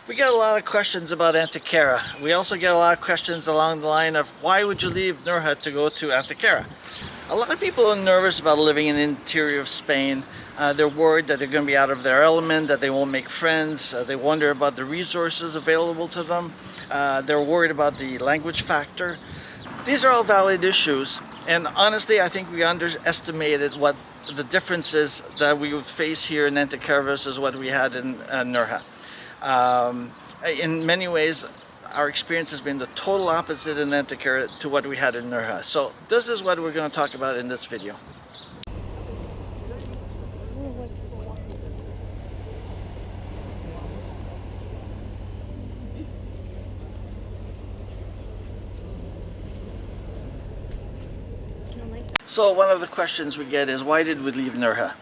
We get a lot of questions about Antequera. We also get a lot of questions along the line of why would you leave Nerja to go to Antequera? A lot of people are nervous about living in the interior of Spain. They're worried that they're going to be out of their element, that they won't make friends. They wonder about the resources available to them. They're worried about the language factor. These are all valid issues, and honestly I think we underestimated what the differences that we would face here in Antequera versus what we had in Nerja. In many ways, our experience has been the total opposite in Antequera to what we had in Nerja. So this is what we're going to talk about in this video. So one of the questions we get is, why did we leave Nerja?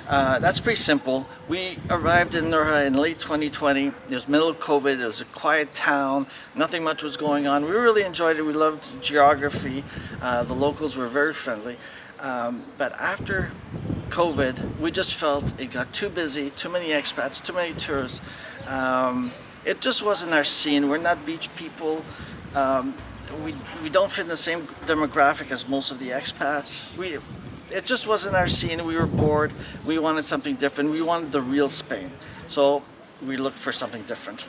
That's pretty simple. We arrived in Nerja in late 2020. It was middle of COVID. It was a quiet town. Nothing much was going on. We really enjoyed it. We loved geography. The locals were very friendly. But after COVID, we just felt it got too busy, too many expats, too many tourists. It just wasn't our scene. We're not beach people. We don't fit in the same demographic as most of the expats. It just wasn't our scene. We were bored. We wanted something different. We wanted the real Spain. So we looked for something different.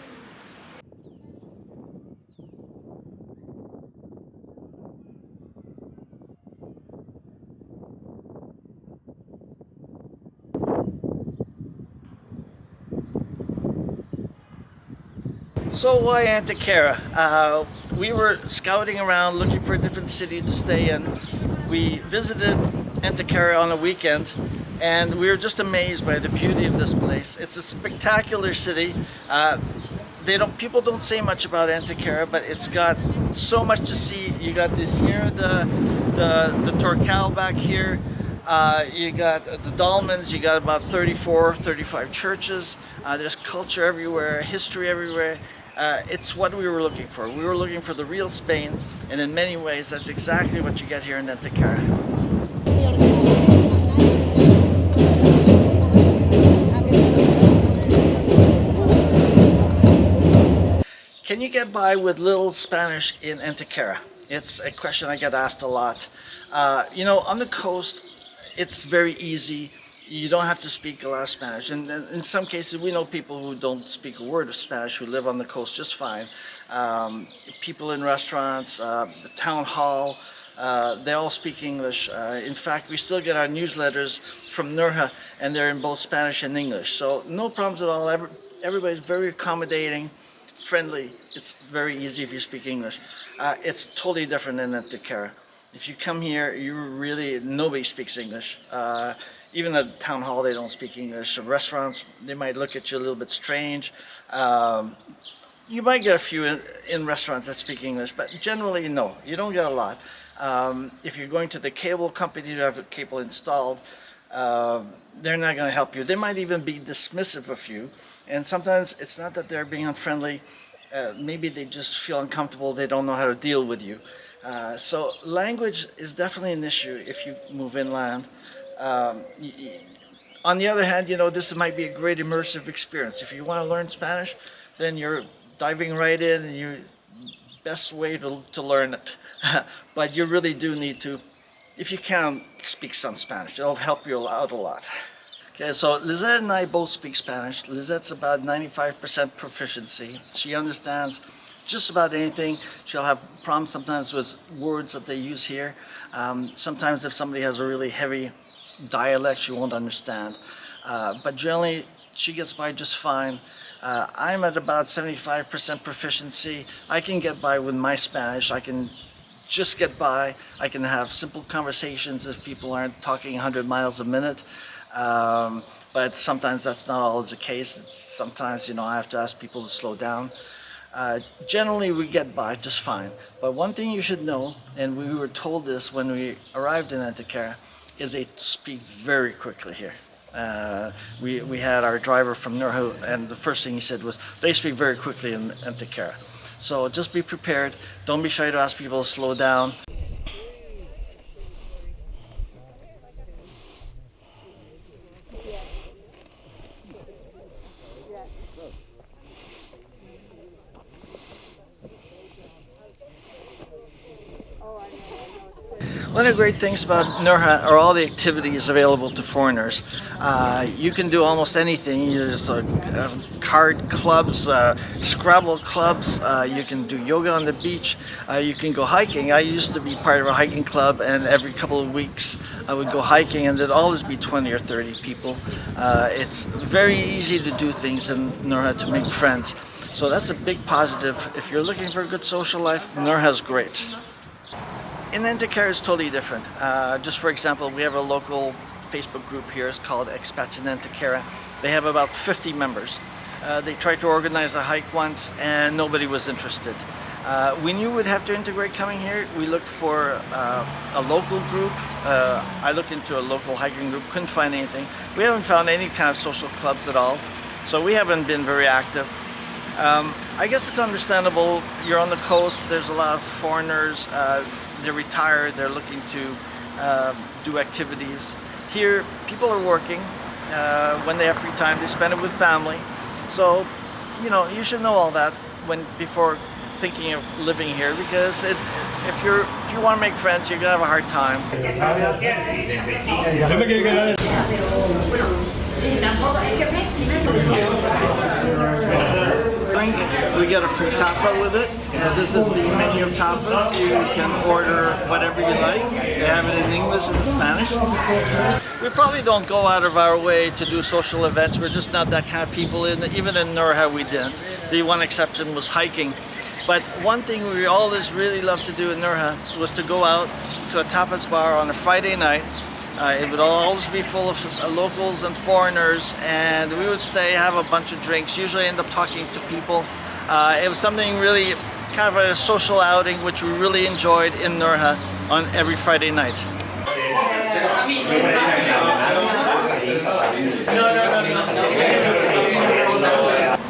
So why Antequera? We were scouting around looking for a different city to stay in. We visited Antequera on a weekend and we were just amazed by the beauty of this place. It's a spectacular city. People don't say much about Antequera, but it's got so much to see. You got the Sierra, the Torcal back here. You got the dolmens. You got about 35 churches. There's culture everywhere, history everywhere. It's what we were looking for. We were looking for the real Spain, and in many ways that's exactly what you get here in Antequera. Can you get by with little Spanish in Antequera? It's a question I get asked a lot. On the coast, it's very easy. You don't have to speak a lot of Spanish. And in some cases, we know people who don't speak a word of Spanish who live on the coast just fine. People in restaurants, the town hall, they all speak English. In fact, we still get our newsletters from Nerja, and they're in both Spanish and English. So no problems at all. Everybody's very accommodating, friendly. It's very easy if you speak English. It's totally different in Antequera. If you come here, nobody speaks English. Even at the town hall, they don't speak English. Restaurants, they might look at you a little bit strange. You might get a few in restaurants that speak English, but generally, no, you don't get a lot. If you're going to the cable company to have a cable installed, they're not going to help you. They might even be dismissive of you. And sometimes it's not that they're being unfriendly. Maybe they just feel uncomfortable. They don't know how to deal with you. So language is definitely an issue if you move inland. On the other hand, this might be a great immersive experience. If you want to learn Spanish, then you're diving right in, and you're best way to learn it. But you really do need to, if you can, speak some Spanish. It'll help you out a lot. Okay, so Lizette and I both speak Spanish. Lizette's about 95% proficiency. She understands just about anything. She'll have problems sometimes with words that they use here. Sometimes if somebody has a really heavy dialect, she won't understand. But generally, she gets by just fine. I'm at about 75% proficiency. I can get by with my Spanish. I can just get by. I can have simple conversations if people aren't talking 100 miles a minute. But sometimes that's not always the case. Sometimes, I have to ask people to slow down. Generally, we get by just fine. But one thing you should know, and we were told this when we arrived in Antequera, is they speak very quickly here. We had our driver from Nerja, and the first thing he said was, they speak very quickly in Antequera. So just be prepared. Don't be shy to ask people to slow down. One of the great things about Nerja are all the activities available to foreigners. You can do almost anything. There's card clubs, Scrabble clubs, you can do yoga on the beach, you can go hiking. I used to be part of a hiking club, and every couple of weeks I would go hiking, and there'd always be 20 or 30 people. It's very easy to do things in Nerja, to make friends. So that's a big positive. If you're looking for a good social life, Nerja's great. In Antequera is totally different. Just for example, we have a local Facebook group here. It's called Expats in Antequera. They have about 50 members. They tried to organize a hike once and nobody was interested. We knew we'd have to integrate coming here. We looked for a local group. I looked into a local hiking group, couldn't find anything. We haven't found any kind of social clubs at all. So we haven't been very active. I guess it's understandable. You're on the coast, there's a lot of foreigners. They're retired, they're looking to do activities. Here, people are working. When they have free time, they spend it with family. So, you know, you should know all that before thinking of living here, because if you want to make friends, you're gonna have a hard time. We get a free tapa with it. This is the menu of tapas. You can order whatever you like. They have it in English and Spanish. We probably don't go out of our way to do social events. We're just not that kind of people. Even in Nerja we didn't. The one exception was hiking. But one thing we always really loved to do in Nerja was to go out to a tapas bar on a Friday night. It would always be full of locals and foreigners, and we would stay, have a bunch of drinks, usually end up talking to people. It was something really, kind of a social outing, which we really enjoyed in Nerja on every Friday night.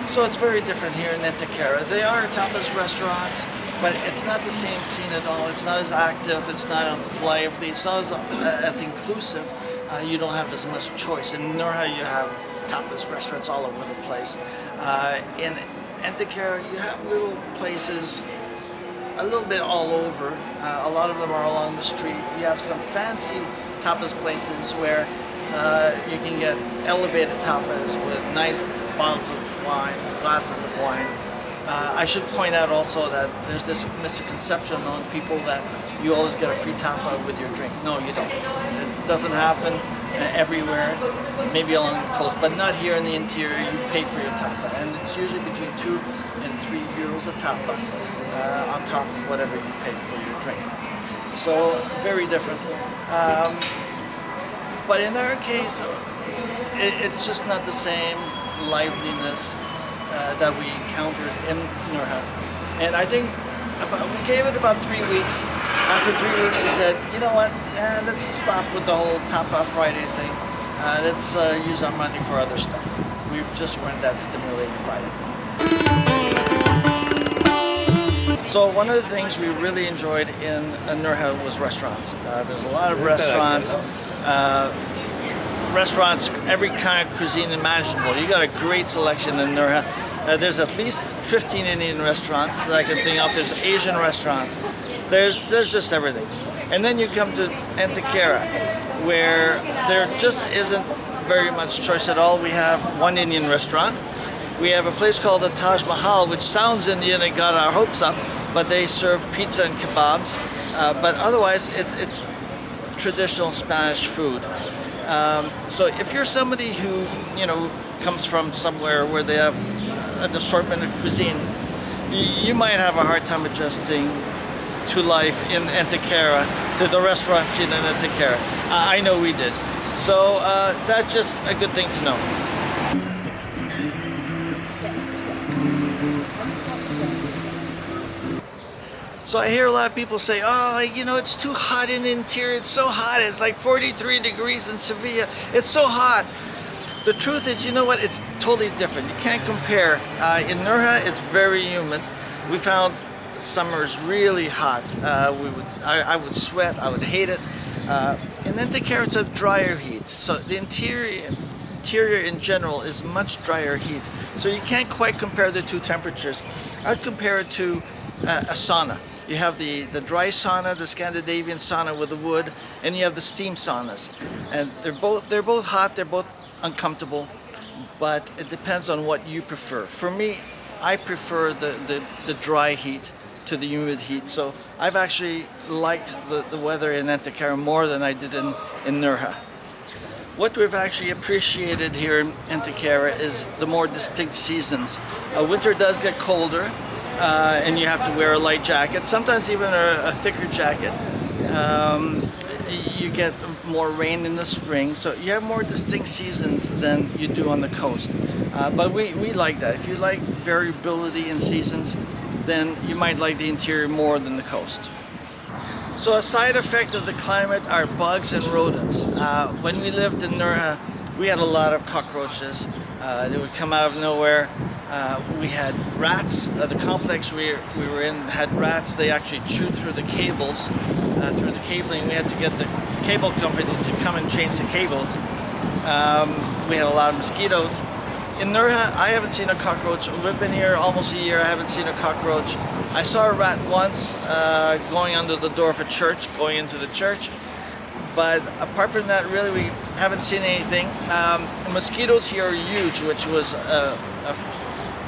So it's very different here in Antequera. They are tapas restaurants, but it's not the same scene at all. It's not as active, it's not as lively, it's not as inclusive. You don't have as much choice. In Nerja you have tapas restaurants all over the place. In Antequera you have little places a little bit all over. A lot of them are along the street. You have some fancy tapas places where you can get elevated tapas with nice bottles of wine, glasses of wine. I should point out also that there's this misconception among people that you always get a free tapa with your drink. No, you don't. It doesn't happen everywhere, maybe along the coast, but not here in the interior. You pay for your tapa, and it's usually between 2 and 3 euros a tapa on top of whatever you pay for your drink. So very different. But in our case, it's just not the same liveliness that we encountered in Nerja. And I think we gave it about 3 weeks. After 3 weeks we said, you know what, let's stop with the whole Tapa Friday thing. Let's use our money for other stuff. We just weren't that stimulated by it. So one of the things we really enjoyed in Nerja was restaurants. There's a lot of restaurants. Restaurants, every kind of cuisine imaginable. You got a great selection in Nerja. There's at least 15 Indian restaurants that I can think of. There's Asian restaurants. There's just everything. And then you come to Antequera, where there just isn't very much choice at all. We have one Indian restaurant. We have a place called the Taj Mahal, which sounds Indian and got our hopes up, but they serve pizza and kebabs. But otherwise, it's traditional Spanish food. So if you're somebody who, comes from somewhere where they have an assortment of cuisine, you might have a hard time adjusting to life in Antequera, to the restaurant scene in Antequera. I know we did. So that's just a good thing to know. So I hear a lot of people say, oh, it's too hot in the interior. It's so hot. It's like 43 degrees in Sevilla. It's so hot. The truth is, you know what? It's totally different. You can't compare. In Nerja, it's very humid. We found summer's really hot. I would sweat. I would hate it. In Antequera, it's a drier heat. So the interior in general is much drier heat. So you can't quite compare the two temperatures. I'd compare it to a sauna. You have the dry sauna, the Scandinavian sauna with the wood, and you have the steam saunas. And they're both hot, they're both uncomfortable, but it depends on what you prefer. For me, I prefer the dry heat to the humid heat. So I've actually liked the weather in Antequera more than I did in Nerja. What we've actually appreciated here in Antequera is the more distinct seasons. Winter does get colder, and you have to wear a light jacket, sometimes even a thicker jacket. You get more rain in the spring, so you have more distinct seasons than you do on the coast. But we like that. If you like variability in seasons, then you might like the interior more than the coast. So a side effect of the climate are bugs and rodents. When we lived in Nerja, we had a lot of cockroaches. They would come out of nowhere. We had rats. The complex we were in had rats. They actually chewed through the cables, through the cabling. We had to get the cable company to come and change the cables. We had a lot of mosquitoes. In Nerja, I haven't seen a cockroach. We've been here almost a year. I haven't seen a cockroach. I saw a rat once going under the door of a church, going into the church. But apart from that, really, we haven't seen anything. Mosquitoes here are huge, which was a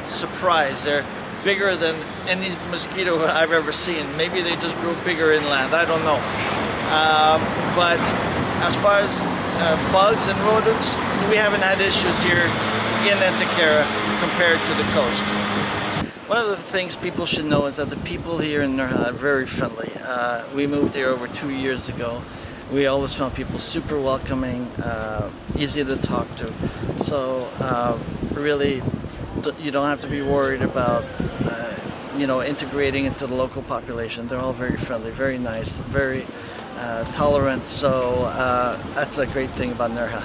surprise. They're bigger than any mosquito I've ever seen. Maybe they just grow bigger inland. I don't know. But as far as bugs and rodents, we haven't had issues here in Antequera compared to the coast. One of the things people should know is that the people here in Nerja are very friendly. We moved here over 2 years ago. We always found people super welcoming, easy to talk to. So really, you don't have to be worried about integrating into the local population. They're all very friendly, very nice, very tolerant. So that's a great thing about Nerja.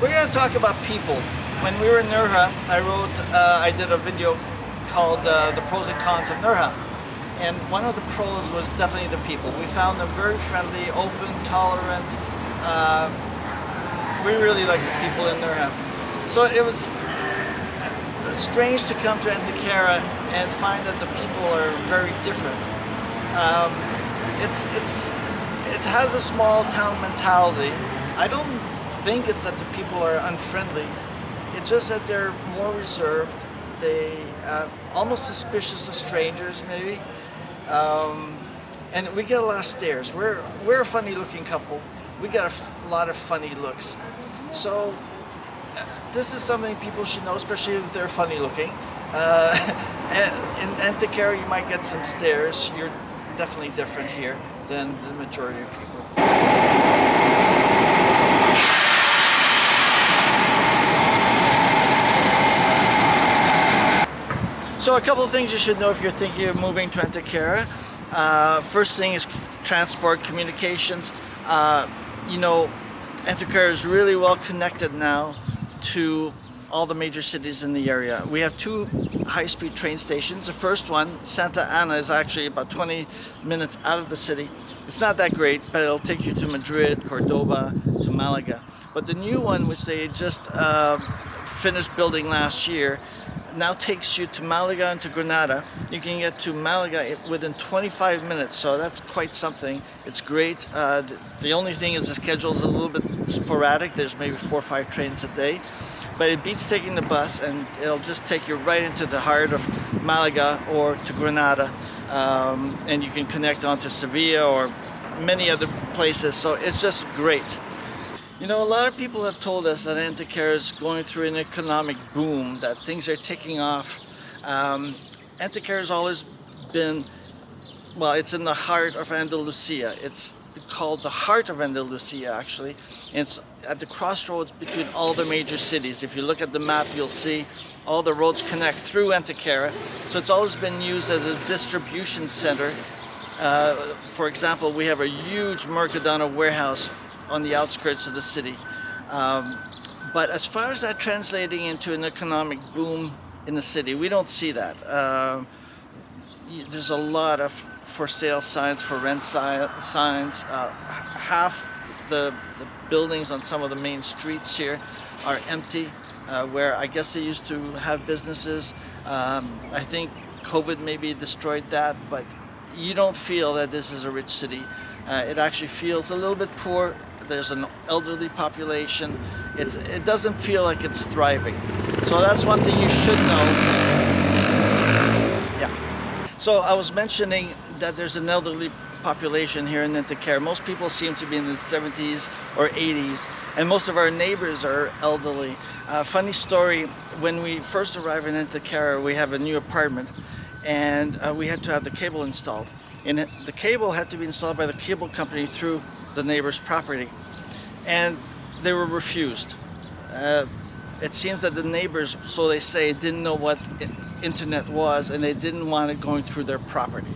We're going to talk about people. When we were in Nerja, I did a video called The Pros and Cons of Nerja. And one of the pros was definitely the people. We found them very friendly, open, tolerant. We really liked the people in Nerja. So it was strange to come to Antequera and find that the people are very different. It has a small town mentality. I don't think it's that the people are unfriendly. It's just that they're more reserved. They almost suspicious of strangers, maybe. And we get a lot of stares. We're a funny-looking couple. We get a lot of funny looks. So this is something people should know, especially if they're funny-looking. In Antequera, you might get some stares. You're definitely different here than the majority of people. So a couple of things you should know if you're thinking of moving to Antequera. First thing is transport, communications. Antequera is really well connected now to all the major cities in the area. We have 2 high-speed train stations. The first one, Santa Ana, is actually about 20 minutes out of the city. It's not that great, but it'll take you to Madrid, Cordoba, to Malaga. But the new one, which they just finished building last year, now takes you to Malaga and to Granada. You can get to Malaga within 25 minutes, so that's quite something. It's great. The only thing is the schedule is a little bit sporadic. There's maybe 4 or 5 trains a day, but it beats taking the bus, and it'll just take you right into the heart of Malaga or to Granada, and you can connect on to Sevilla or many other places, so it's just great. A lot of people have told us that Antequera is going through an economic boom, that things are taking off. Antequera has always been, it's in the heart of Andalusia. It's called the heart of Andalusia, actually. It's at the crossroads between all the major cities. If you look at the map, you'll see all the roads connect through Antequera. So it's always been used as a distribution center. For example, we have a huge Mercadona warehouse on the outskirts of the city. But as far as that translating into an economic boom in the city, we don't see that. There's a lot of for sale signs, for rent signs. Half the buildings on some of the main streets here are empty, where I guess they used to have businesses. I think COVID maybe destroyed that, but you don't feel that this is a rich city. It actually feels a little bit poor. There's an elderly population. It doesn't feel like it's thriving. So that's one thing you should know. Yeah. So I was mentioning that there's an elderly population here in Antequera. Most people seem to be in the 70s or 80s, and most of our neighbors are elderly. Funny story, when we first arrived in Antequera, we have a new apartment, and we had to have the cable installed. And the cable had to be installed by the cable company through the neighbor's property, and they were refused. It seems that the neighbors, so they say, didn't know what internet was, and they didn't want it going through their property.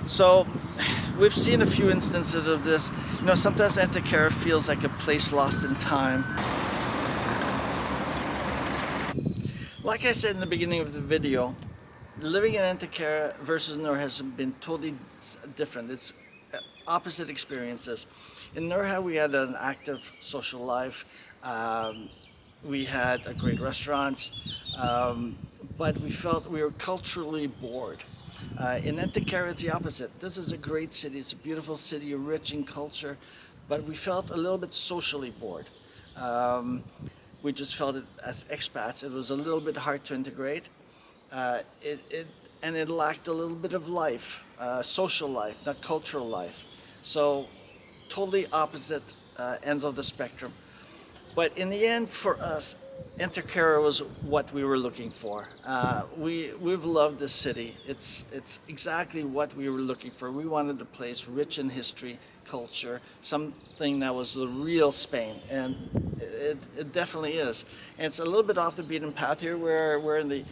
So we've seen a few instances of this. You know, sometimes Antequera feels like a place lost in time. Like I said in the beginning of the video, living in Antequera versus Nerja has been totally different. It's opposite experiences. In Nerja, we had an active social life. We had a great restaurants, but we felt we were culturally bored. In Antequera, it's the opposite. This is a great city. It's a beautiful city, rich in culture, but we felt a little bit socially bored. We just felt it as expats. It was a little bit hard to integrate. And it lacked a little bit of life, social life, not cultural life. So totally opposite ends of the spectrum. But in the end, for us, Antequera was what we were looking for. We've loved this city. It's exactly what we were looking for. We wanted a place rich in history, culture, something that was the real Spain, and it definitely is. And it's a little bit off the beaten path here. We're in the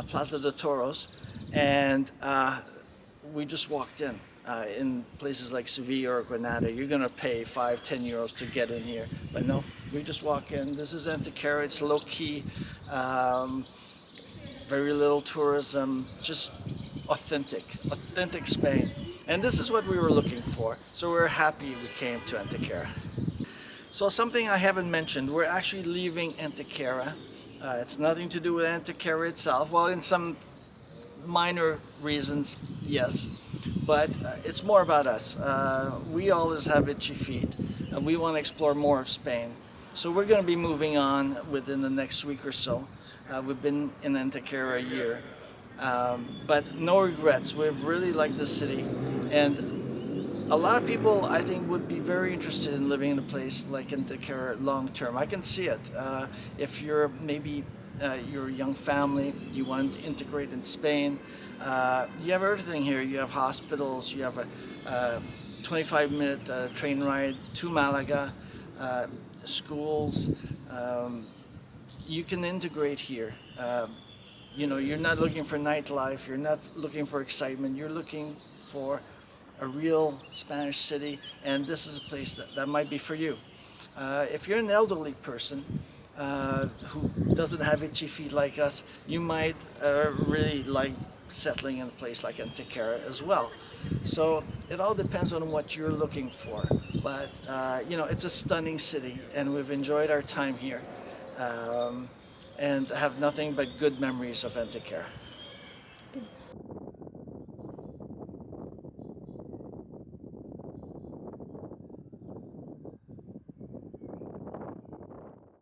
Plaza de Toros, and we just walked in. In places like Sevilla or Granada, you're gonna pay 5-10 euros to get in here. But no, we just walk in. This is Antequera. It's low key, very little tourism, just authentic Spain. And this is what we were looking for. So we're happy we came to Antequera. So something I haven't mentioned, we're actually leaving Antequera. It's nothing to do with Antequera itself. Well, in some minor reasons, yes. But it's more about us. We always have itchy feet, and we want to explore more of Spain. So we're going to be moving on within the next week or so. We've been in Antequera a year, but no regrets. We've really liked the city, and a lot of people, I think, would be very interested in living in a place like Antequera long term. I can see it. If you're maybe you're a young family, you want to integrate in Spain, you have everything here. You have hospitals, you have a 25-minute train ride to Malaga, schools. You can integrate here. You know, you're not looking for nightlife, you're not looking for excitement, you're looking for a real Spanish city, and this is a place that might be for you. If you're an elderly person, who doesn't have itchy feet like us, you might really like settling in a place like Antequera as well. So it all depends on what you're looking for. But you know, it's a stunning city, and we've enjoyed our time here, and have nothing but good memories of Antequera.